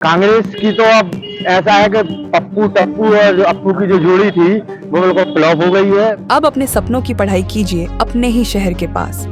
कांग्रेस की तो अब ऐसा है कि पप्पू टप्पू और जो अप्पू की जो जोड़ी थी वो बिल्कुल फ्लॉप हो गई है। अब अपने सपनों की पढ़ाई कीजिए अपने ही शहर के पास।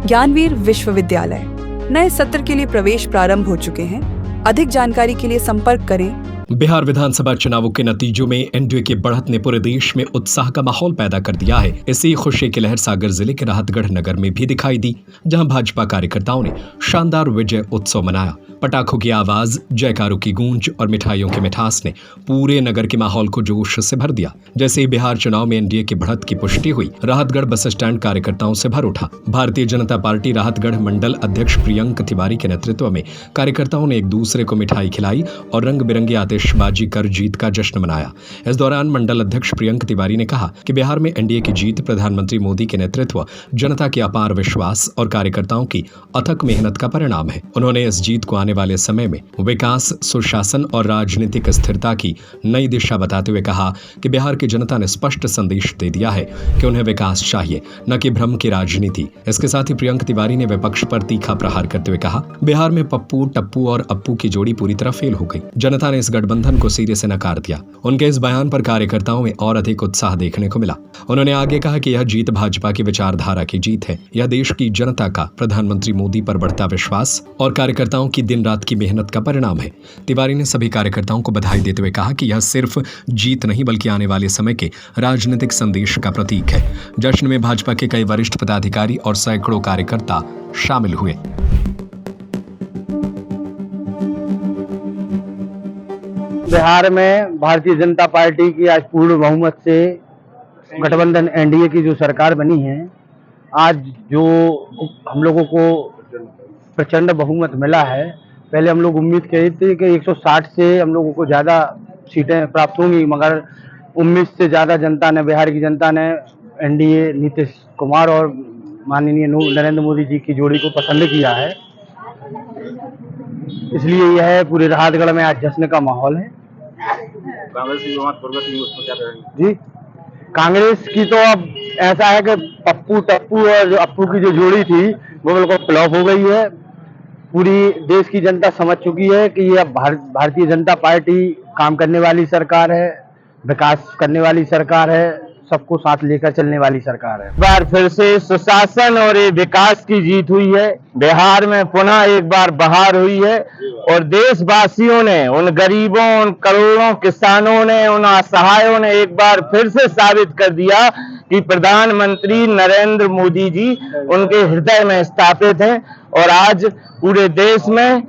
ज्ञानवीर विश्वविद्यालय। नए सत्र के लिए प्रवेश प्रारंभ हो चुके हैं। अधिक जानकारी के लिए संपर्क करें। बिहार विधानसभा चुनावों के नतीजों में एनडीए की बढ़त ने पूरे देश में उत्साह का माहौल पैदा कर दिया है। इसी खुशी की लहर सागर जिले के राहतगढ़ नगर में भी दिखाई दी, जहां भाजपा कार्यकर्ताओं ने शानदार विजय उत्सव मनाया। पटाखों की आवाज, जयकारों की गूंज और मिठाइयों की मिठास ने पूरे नगर के माहौल को जोश से भर दिया। जैसे ही बिहार चुनाव में एनडीए की बढ़त की पुष्टि हुई, राहतगढ़ बस स्टैंड कार्यकर्ताओं से भर उठा। भारतीय जनता पार्टी राहतगढ़ मंडल अध्यक्ष प्रियंक तिवारी के नेतृत्व में कार्यकर्ताओं ने एक दूसरे को मिठाई खिलाई और रंग बिरंगी आतिशबाजी कर जीत का जश्न मनाया। इस दौरान मंडल अध्यक्ष प्रियंक तिवारी ने कहा कि बिहार में एनडीए की जीत प्रधानमंत्री मोदी के नेतृत्व, जनता के अपार विश्वास और कार्यकर्ताओं की अथक मेहनत का परिणाम है। उन्होंने इस जीत को आने वाले समय में विकास, सुशासन और राजनीतिक स्थिरता की नई दिशा बताते हुए कहा कि बिहार की जनता ने स्पष्ट संदेश दे दिया है कि उन्हें विकास चाहिए, न कि भ्रम की राजनीति। इसके साथ ही प्रियंक तिवारी ने विपक्ष पर तीखा प्रहार करते हुए कहा, बिहार में पप्पू, टप्पू और अप्पू की जोड़ी पूरी तरह फेल हो गई। जनता ने इस गठबंधन को सिरे से नकार दिया। उनके इस बयान पर कार्यकर्ताओं में और अधिक उत्साह देखने को मिला। उन्होंने आगे कहा कि यह जीत भाजपा की विचारधारा की जीत है। यह देश की जनता का प्रधानमंत्री मोदी पर बढ़ता विश्वास और कार्यकर्ताओं की दिन रात की मेहनत का परिणाम है। तिवारी ने सभी कार्यकर्ताओं को बधाई देते हुए कहा कि यह सिर्फ जीत नहीं बल्कि आने वाले समय के राजनीतिक संदेश का प्रतीक है। जश्न में भाजपा के कई वरिष्ठ पदाधिकारी और सैकड़ों कार्यकर्ता शामिल हुए। बिहार में भारतीय जनता पार्टी की आज पूर्ण बहुमत से गठबंधन एनडीए की जो सरकार बनी है, आज जो हम लोगों को प्रचंड बहुमत मिला है। पहले हम लोग उम्मीद करी थी कि 160 से हम लोगों को ज़्यादा सीटें प्राप्त होंगी, मगर 19 से ज़्यादा जनता ने, बिहार की जनता ने एनडीए नीतीश कुमार और माननीय नरेंद्र मोदी जी की जोड़ी को पसंद किया है। इसलिए यह पूरे राहतगढ़ में आज जश्न का माहौल है। कांग्रेस की जो प्रगति उसको क्या करेंगे? जी, कांग्रेस की तो अब ऐसा है कि पप्पू टप्पू और जो अप्पू की जो जोड़ी थी वो बिल्कुल फ्लॉप हो गई है। पूरी देश की जनता समझ चुकी है कि ये अब भारतीय जनता पार्टी काम करने वाली सरकार है, विकास करने वाली सरकार है, सबको साथ लेकर चलने वाली सरकार है। बार फिर से सुशासन और विकास की जीत हुई है। बिहार में पुनः एक बार बहार हुई है और देशवासियों ने, उन गरीबों, उन करोड़ों किसानों ने, उन असहायों ने एक बार फिर से साबित कर दिया कि प्रधानमंत्री नरेंद्र मोदी जी उनके हृदय में स्थापित हैं और आज पूरे देश में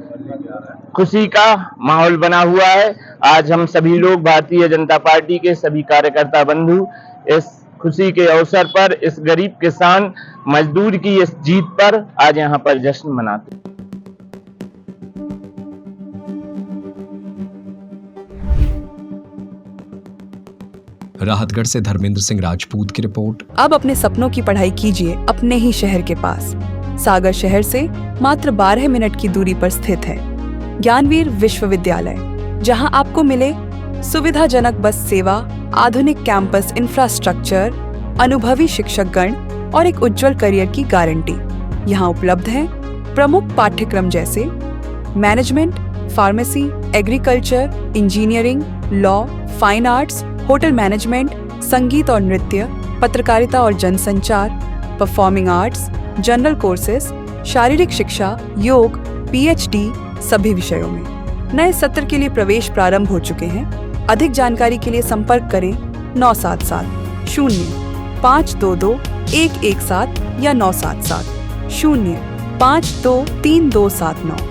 खुशी का माहौल बना हुआ है। आज हम सभी लोग, भारतीय जनता पार्टी के सभी कार्यकर्ता बंधु, इस खुशी के अवसर पर, इस गरीब किसान मजदूर की इस जीत पर आज यहाँ पर जश्न मनाते हैं। राहतगढ़ से धर्मेंद्र सिंह राजपूत की रिपोर्ट। अब अपने सपनों की पढ़ाई कीजिए अपने ही शहर के पास। सागर शहर से मात्र 12 मिनट की दूरी पर स्थित है ज्ञानवीर विश्वविद्यालय, जहां आपको मिले सुविधाजनक बस सेवा, आधुनिक कैंपस इंफ्रास्ट्रक्चर, अनुभवी शिक्षकगण और एक उज्जवल करियर की गारंटी। यहाँ उपलब्ध है प्रमुख पाठ्यक्रम जैसे management, pharmacy, agriculture, engineering, law, fine arts, hotel management, संगीत और नृत्य, पत्रकारिता और जनसंचार, परफॉर्मिंग आर्ट्स, जनरल कोर्सेज, शारीरिक शिक्षा, योग, पीएचडी सभी विषयों में। नए सत्र के लिए प्रवेश प्रारंभ हो चुके हैं। अधिक जानकारी के लिए संपर्क करें 977 0 522 117 या 977 0 523 279।